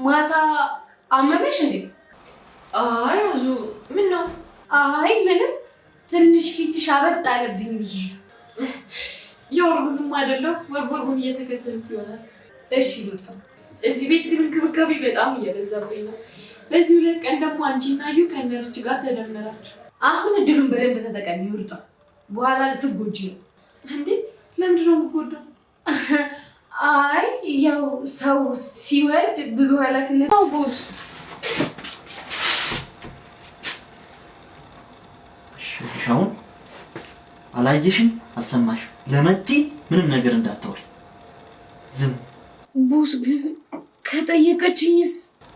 ማታ አመመሽ እንዴ? አይ አዙ ምን ነው? አይ ምንም ትንሽ ፊትሽ አበጥ አለብኝ ብዬ። ያው እርጉዝም አይደለሁ ወርወሩን እየተከተልኩ ይሆናል። እሺ በቃ እዚህ ቤት ግን እንክብካቤ በጣም እየበዛብኝ ነው። በዚህ 2 ቀን ደግሞ አንቺና ዩ ከነርች ጋር ተደመራችሁ። አሁን እድሉን በደንብ ተጠቀሚ ውርጣ፣ በኋላ ልትጎጂ ነው። እንዴ ለምንድን ነው የምጎዳው? አይ ያው ሰው ሲወልድ ብዙ ኃላፊነት ነው ቦስ። አሁን አላየሽም? አልሰማሽም? ለመቲ ምንም ነገር እንዳታወሪ ዝም። ቦስ ግን ከጠየቀችኝስ?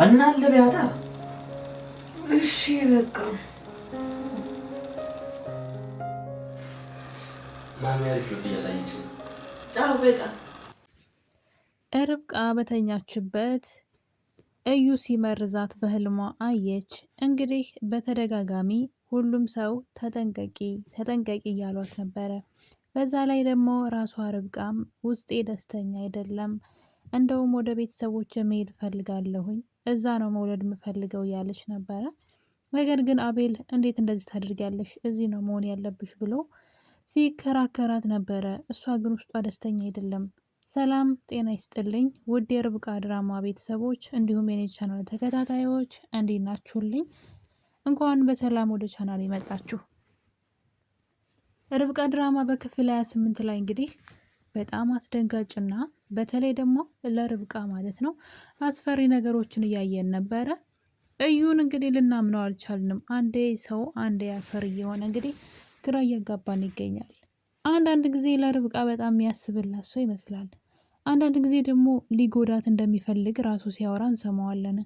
እና ለቢያታ እሺ በቃ ማሚ አሪፍ ነው እያሳየች ነው። አዎ በጣም ርብቃ በተኛችበት እዩ ሲመርዛት በህልሟ አየች። እንግዲህ በተደጋጋሚ ሁሉም ሰው ተጠንቀቂ ተጠንቀቂ እያሏት ነበረ። በዛ ላይ ደግሞ ራሷ ርብቃም ውስጤ ደስተኛ አይደለም፣ እንደውም ወደ ቤተሰቦች መሄድ ፈልጋለሁኝ፣ እዛ ነው መውለድ የምፈልገው እያለች ነበረ። ነገር ግን አቤል እንዴት እንደዚህ ታደርጊያለሽ? እዚህ ነው መሆን ያለብሽ ብሎ ሲከራከራት ነበረ። እሷ ግን ውስጧ ደስተኛ አይደለም። ሰላም ጤና ይስጥልኝ ውድ የርብቃ ድራማ ቤተሰቦች እንዲሁም የኔ ቻናል ተከታታዮች እንዴት ናችሁልኝ? እንኳን በሰላም ወደ ቻናል የመጣችሁ። ርብቃ ድራማ በክፍል 28 ላይ እንግዲህ በጣም አስደንጋጭና በተለይ ደግሞ ለርብቃ ማለት ነው አስፈሪ ነገሮችን እያየን ነበረ። እዩን እንግዲህ ልናምነው አልቻልንም። አንዴ ሰው አንዴ አፈር እየሆነ እንግዲህ ግራ እያጋባን ይገኛል። አንዳንድ ጊዜ ለርብቃ በጣም የሚያስብላት ሰው ይመስላል። አንዳንድ ጊዜ ደግሞ ሊጎዳት እንደሚፈልግ ራሱ ሲያወራ እንሰማዋለን።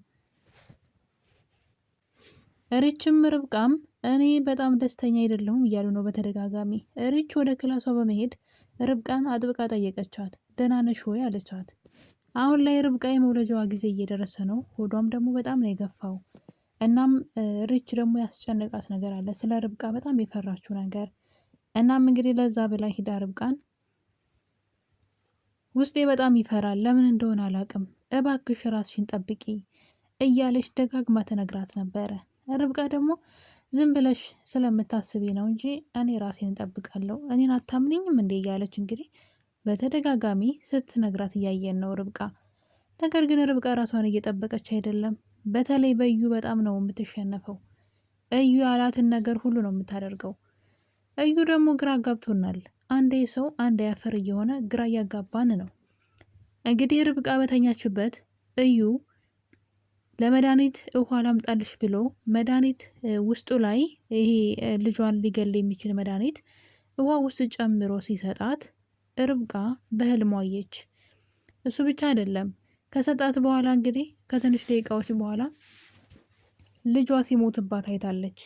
ሪችም ርብቃም እኔ በጣም ደስተኛ አይደለሁም እያሉ ነው በተደጋጋሚ። ሪች ወደ ክላሷ በመሄድ ርብቃን አጥብቃ ጠየቀቻት። ደህና ነሽ ወይ አለቻት። አሁን ላይ ርብቃ የመውለጃዋ ጊዜ እየደረሰ ነው። ሆዷም ደግሞ በጣም ነው የገፋው። እናም ሪች ደግሞ ያስጨነቃት ነገር አለ፣ ስለ ርብቃ በጣም የፈራችው ነገር። እናም እንግዲህ ለዛ ብላ ሂዳ ርብቃን ውስጤ በጣም ይፈራል፣ ለምን እንደሆነ አላቅም፣ እባክሽ ራስሽን ጠብቂ እያለች ደጋግማ ትነግራት ነበረ። ርብቃ ደግሞ ዝም ብለሽ ስለምታስቢ ነው እንጂ እኔ ራሴን እንጠብቃለሁ፣ እኔን አታምንኝም እንዴ እያለች እንግዲህ በተደጋጋሚ ስትነግራት እያየን ነው ርብቃ። ነገር ግን ርብቃ ራሷን እየጠበቀች አይደለም። በተለይ በእዩ በጣም ነው የምትሸነፈው። እዩ ያላትን ነገር ሁሉ ነው የምታደርገው። እዩ ደግሞ ግራ አጋብቶናል። አንዴ ሰው አንዴ አፈር እየሆነ ግራ እያጋባን ነው። እንግዲህ ርብቃ በተኛችበት እዩ ለመድኃኒት ውሃ ላምጣልሽ ብሎ መድኃኒት ውስጡ ላይ ይሄ ልጇን ሊገል የሚችል መድኃኒት ውሃ ውስጥ ጨምሮ ሲሰጣት ርብቃ በህልሟ አየች። እሱ ብቻ አይደለም፣ ከሰጣት በኋላ እንግዲህ ከትንሽ ደቂቃዎች በኋላ ልጇ ሲሞትባት አይታለች።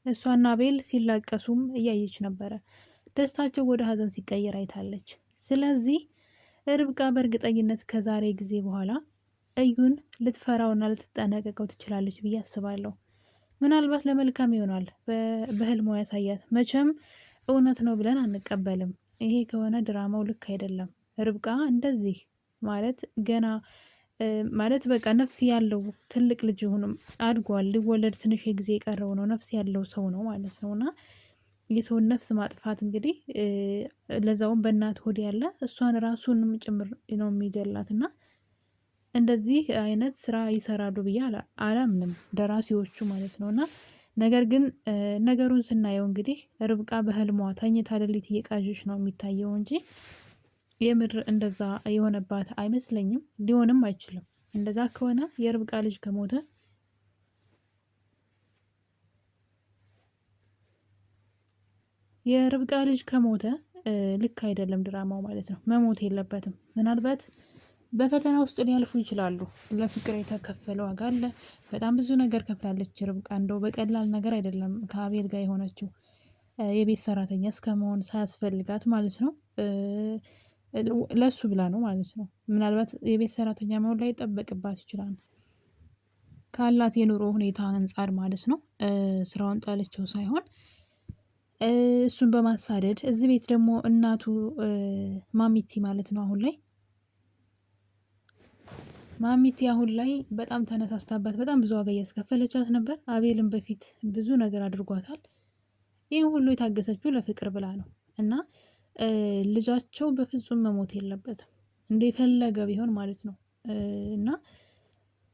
እሷና አቤል ሲላቀሱም እያየች ነበረ። ደስታቸው ወደ ሀዘን ሲቀየር አይታለች። ስለዚህ ርብቃ በእርግጠኝነት ከዛሬ ጊዜ በኋላ እዩን ልትፈራውና ልትጠነቀቀው ትችላለች ብዬ አስባለሁ። ምናልባት ለመልካም ይሆናል በህልሟ ያሳያት። መቼም እውነት ነው ብለን አንቀበልም። ይሄ ከሆነ ድራማው ልክ አይደለም። ርብቃ እንደዚህ ማለት ገና ማለት በቃ ነፍስ ያለው ትልቅ ልጅ ሆኖም አድጓል፣ ሊወለድ ትንሽ የጊዜ የቀረው ነው፣ ነፍስ ያለው ሰው ነው ማለት ነው። እና የሰውን ነፍስ ማጥፋት እንግዲህ ለዛውም በእናት ሆድ ያለ እሷን ራሱንም ጭምር ነው የሚገላት። እና እንደዚህ አይነት ስራ ይሰራሉ ብዬ አላምንም ደራሲዎቹ ማለት ነው። እና ነገር ግን ነገሩን ስናየው እንግዲህ ርብቃ በህልሟ ተኝታ ሌሊት እየቃዠች ነው የሚታየው እንጂ የምር እንደዛ የሆነባት አይመስለኝም። ሊሆንም አይችልም። እንደዛ ከሆነ የርብቃ ልጅ ከሞተ ልክ አይደለም ድራማው ማለት ነው። መሞት የለበትም። ምናልባት በፈተና ውስጥ ሊያልፉ ይችላሉ። ለፍቅር የተከፈለ ዋጋ አለ። በጣም ብዙ ነገር ከፍላለች ርብቃ። እንደው በቀላል ነገር አይደለም ከአቤል ጋር የሆነችው የቤት ሰራተኛ እስከ መሆን ሳያስፈልጋት ማለት ነው። ለሱ ብላ ነው ማለት ነው። ምናልባት የቤት ሰራተኛ መሆን ላይ ጠበቅባት ይችላል ካላት የኑሮ ሁኔታ አንጻር ማለት ነው። ስራውን ጣለችው ሳይሆን እሱን በማሳደድ እዚህ ቤት ደግሞ እናቱ ማሚቲ ማለት ነው አሁን ላይ ማሚቲ አሁን ላይ በጣም ተነሳስታባት በጣም ብዙ ዋጋ እያስከፈለቻት ነበር። አቤልም በፊት ብዙ ነገር አድርጓታል። ይህን ሁሉ የታገሰችው ለፍቅር ብላ ነው እና ልጃቸው በፍጹም መሞት የለበትም እንደፈለገ ቢሆን ማለት ነው። እና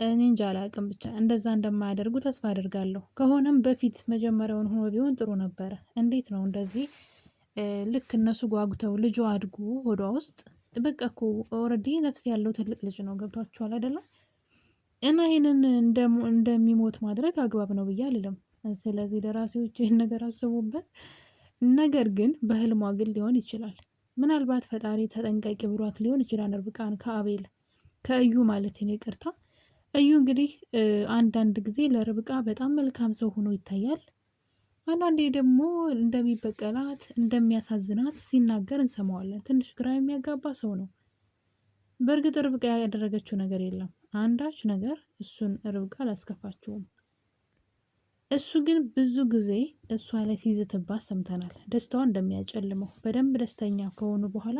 እኔ እንጃ አላቅም፣ ብቻ እንደዛ እንደማያደርጉ ተስፋ አድርጋለሁ። ከሆነም በፊት መጀመሪያውን ሆኖ ቢሆን ጥሩ ነበረ። እንዴት ነው እንደዚህ ልክ እነሱ ጓጉተው ልጇ አድጎ ሆዷ ውስጥ በቃ እኮ ኦልሬዲ ነፍስ ያለው ትልቅ ልጅ ነው። ገብቷችኋል አይደለም? እና ይሄንን እንደሚሞት ማድረግ አግባብ ነው ብዬ አልልም። ስለዚህ ደራሲዎች ይህን ነገር አስቡበት። ነገር ግን በህልሟ ግን ሊሆን ይችላል። ምናልባት ፈጣሪ ተጠንቀቂ ብሏት ሊሆን ይችላል ርብቃን ከአቤል ከእዩ ማለት ነው። ይቅርታ እዩ እንግዲህ አንዳንድ ጊዜ ለርብቃ በጣም መልካም ሰው ሆኖ ይታያል። አንዳንዴ ደግሞ እንደሚበቀላት እንደሚያሳዝናት ሲናገር እንሰማዋለን። ትንሽ ግራ የሚያጋባ ሰው ነው። በእርግጥ ርብቃ ያደረገችው ነገር የለም አንዳች ነገር እሱን ርብቃ አላስከፋችውም። እሱ ግን ብዙ ጊዜ እሷ ላይ ሲይዝትባት ሰምተናል። ደስታዋን እንደሚያጨልመው በደንብ ደስተኛ ከሆኑ በኋላ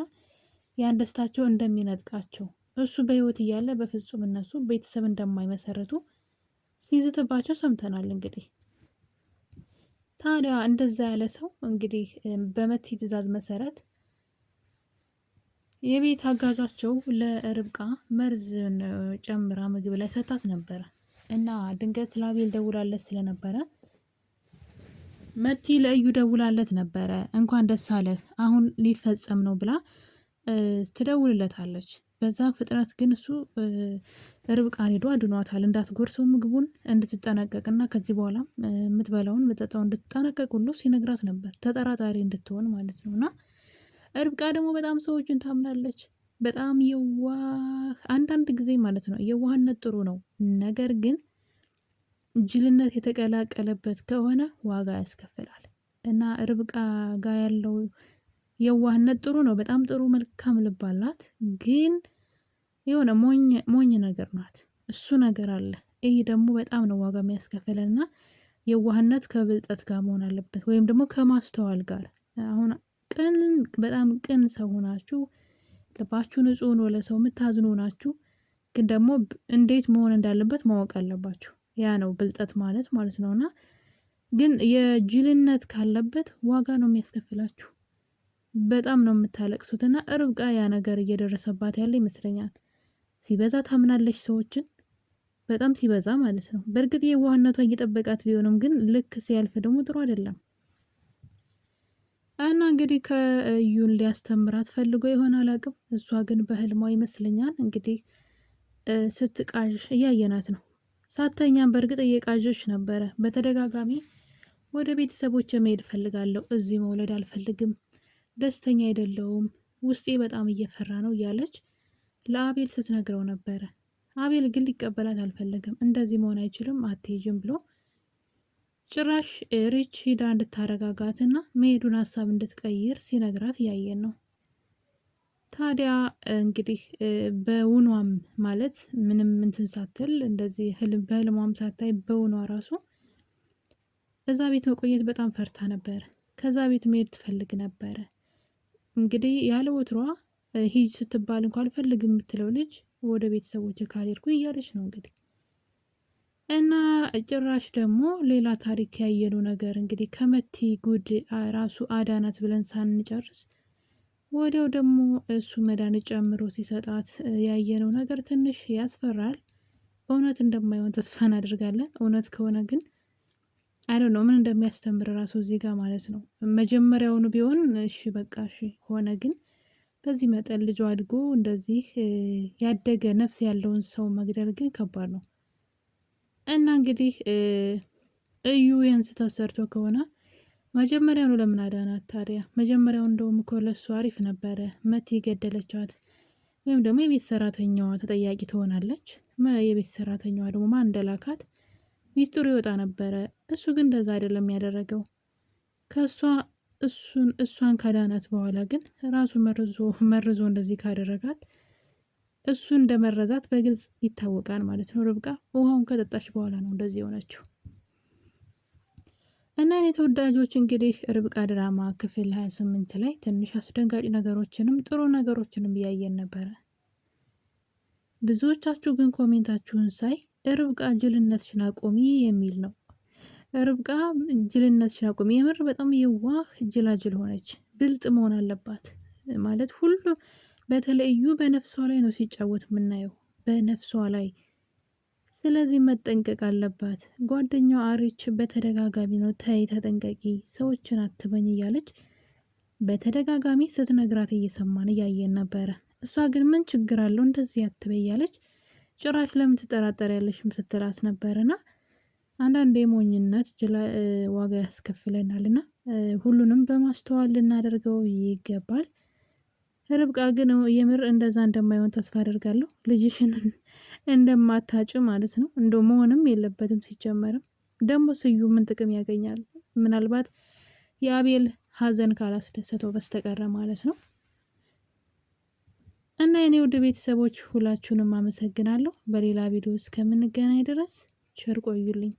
ያን ደስታቸው እንደሚነጥቃቸው እሱ በህይወት እያለ በፍጹም እነሱ ቤተሰብ እንደማይመሰርቱ ሲይዝትባቸው ሰምተናል። እንግዲህ ታዲያ እንደዛ ያለ ሰው እንግዲህ በመቲ ትዕዛዝ መሰረት የቤት አጋዣቸው ለርብቃ መርዝን ጨምራ ምግብ ላይ ሰታት ነበረ እና ድንገት ለአቤል ደውላለት ስለነበረ መቲ ለእዩ ደውላለት ነበረ። እንኳን ደስ አለህ አሁን ሊፈጸም ነው ብላ ትደውልለታለች። በዛ ፍጥነት ግን እሱ ርብቃን ሄዶ አድኗታል። እንዳትጎርሰው ምግቡን እንድትጠነቀቅና ከዚህ በኋላ የምትበላውን መጠጣውን እንድትጠነቀቅ ሁሉ ሲነግራት ነበር። ተጠራጣሪ እንድትሆን ማለት ነው። እና ርብቃ ደግሞ በጣም ሰዎችን ታምናለች። በጣም የዋህ አንዳንድ ጊዜ ማለት ነው። የዋህነት ጥሩ ነው፣ ነገር ግን ጅልነት የተቀላቀለበት ከሆነ ዋጋ ያስከፍላል። እና ርብቃ ጋር ያለው የዋህነት ጥሩ ነው። በጣም ጥሩ መልካም ልብ አላት። ግን የሆነ ሞኝ ነገር ናት። እሱ ነገር አለ። ይህ ደግሞ በጣም ነው ዋጋ የሚያስከፍለን እና የዋህነት ከብልጠት ጋር መሆን አለበት፣ ወይም ደግሞ ከማስተዋል ጋር። አሁን በጣም ቅን ሰው ሆናችሁ ልባችሁ ንጹህ ሆኖ ለሰው የምታዝኑ ናችሁ፣ ግን ደግሞ እንዴት መሆን እንዳለበት ማወቅ አለባችሁ። ያ ነው ብልጠት ማለት ነው። እና ግን የጅልነት ካለበት ዋጋ ነው የሚያስከፍላችሁ። በጣም ነው የምታለቅሱት። እና ርብቃ ያ ነገር እየደረሰባት ያለ ይመስለኛል። ሲበዛ ታምናለች ሰዎችን፣ በጣም ሲበዛ ማለት ነው። በእርግጥ የዋህነቷ እየጠበቃት ቢሆንም ግን ልክ ሲያልፍ ደግሞ ጥሩ አይደለም። እና እንግዲህ ከእዩን ሊያስተምራት ፈልጎ ይሆን አላውቅም። እሷ ግን በህልሟ ይመስለኛል እንግዲህ ስትቃዥ እያየናት ነው። ሳተኛም በእርግጥ እየቃዥች ነበረ በተደጋጋሚ ወደ ቤተሰቦች መሄድ እፈልጋለሁ፣ እዚህ መውለድ አልፈልግም፣ ደስተኛ አይደለውም፣ ውስጤ በጣም እየፈራ ነው እያለች ለአቤል ስትነግረው ነበረ። አቤል ግን ሊቀበላት አልፈለገም። እንደዚህ መሆን አይችልም አትሄጅም ብሎ ጭራሽ ሪች ሂዳ እንድታረጋጋትና መሄዱን ሀሳብ እንድትቀይር ሲነግራት እያየን ነው። ታዲያ እንግዲህ በውኗም ማለት ምንም እንትን ሳትል እንደዚህ በህልሟም ሳታይ በውኗ ራሱ እዛ ቤት መቆየት በጣም ፈርታ ነበር። ከዛ ቤት መሄድ ትፈልግ ነበረ። እንግዲህ ያለ ወትሯ ሂጅ ስትባል እንኳን አልፈልግ የምትለው ልጅ ወደ ቤተሰቦች ካልሄድኩ እያለች ነው እንግዲህ። እና ጭራሽ ደግሞ ሌላ ታሪክ ያየነው ነገር እንግዲህ ከመቲ ጉድ ራሱ አዳናት ብለን ሳንጨርስ ወዲያው ደግሞ እሱ መድኃኒት ጨምሮ ሲሰጣት ያየነው ነገር ትንሽ ያስፈራል። እውነት እንደማይሆን ተስፋ እናደርጋለን። እውነት ከሆነ ግን አይዶ ነው ምን እንደሚያስተምር ራሱ እዚህ ጋር ማለት ነው። መጀመሪያውኑ ቢሆን እሺ በቃ እሺ ሆነ፣ ግን በዚህ መጠን ልጇ አድጎ እንደዚህ ያደገ ነፍስ ያለውን ሰው መግደል ግን ከባድ ነው። እና እንግዲህ እዩ ይህን ስህተት ሰርቶ ከሆነ መጀመሪያውኑ ለምን አዳናት ታዲያ? መጀመሪያው እንደውም እኮ ለሱ አሪፍ ነበረ። መቲ ገደለቻት ወይም ደግሞ የቤት ሰራተኛዋ ተጠያቂ ትሆናለች። የቤት ሰራተኛዋ ደግሞ ማን እንደላካት ሚስጥሩ ይወጣ ነበረ። እሱ ግን እንደዛ አይደለም ያደረገው። እሷን ካዳናት በኋላ ግን ራሱ መርዞ እንደዚህ ካደረጋት እሱ እንደመረዛት በግልጽ ይታወቃል ማለት ነው። ርብቃ ውሃውን ከጠጣች በኋላ ነው እንደዚህ የሆነችው። እና እኔ ተወዳጆች እንግዲህ ርብቃ ድራማ ክፍል 28 ላይ ትንሽ አስደንጋጭ ነገሮችንም ጥሩ ነገሮችንም እያየን ነበረ። ብዙዎቻችሁ ግን ኮሜንታችሁን ሳይ ርብቃ ጅልነትሽን አቁሚ የሚል ነው። ርብቃ ጅልነትሽን አቁሚ። የምር በጣም የዋህ ጅላጅል ሆነች። ብልጥ መሆን አለባት ማለት ሁሉ በተለዩ በነፍሷ ላይ ነው ሲጫወት የምናየው በነፍሷ ላይ። ስለዚህ መጠንቀቅ አለባት። ጓደኛው አሬች በተደጋጋሚ ነው ተይ ተጠንቀቂ፣ ሰዎችን አትበኝ እያለች በተደጋጋሚ ስትነግራት እየሰማን እያየን ነበረ። እሷ ግን ምን ችግር አለው እንደዚህ አትበይ እያለች ጭራሽ ለምን ትጠራጠሪያለሽም ስትላት ነበርና አንዳንዴ ሞኝነት ዋጋ ያስከፍለናልና ሁሉንም በማስተዋል ልናደርገው ይገባል። ርብቃ ግን የምር እንደዛ እንደማይሆን ተስፋ አደርጋለሁ። ልጅሽን እንደማታጭ ማለት ነው። እንደ መሆንም የለበትም። ሲጀመርም ደግሞ ስዩ ምን ጥቅም ያገኛል? ምናልባት የአቤል ሀዘን ካላስደሰተው በስተቀረ ማለት ነው። እና የኔ ውድ ቤተሰቦች ሁላችሁንም አመሰግናለሁ። በሌላ ቪዲዮ እስከምንገናኝ ድረስ ቸር ቆዩልኝ።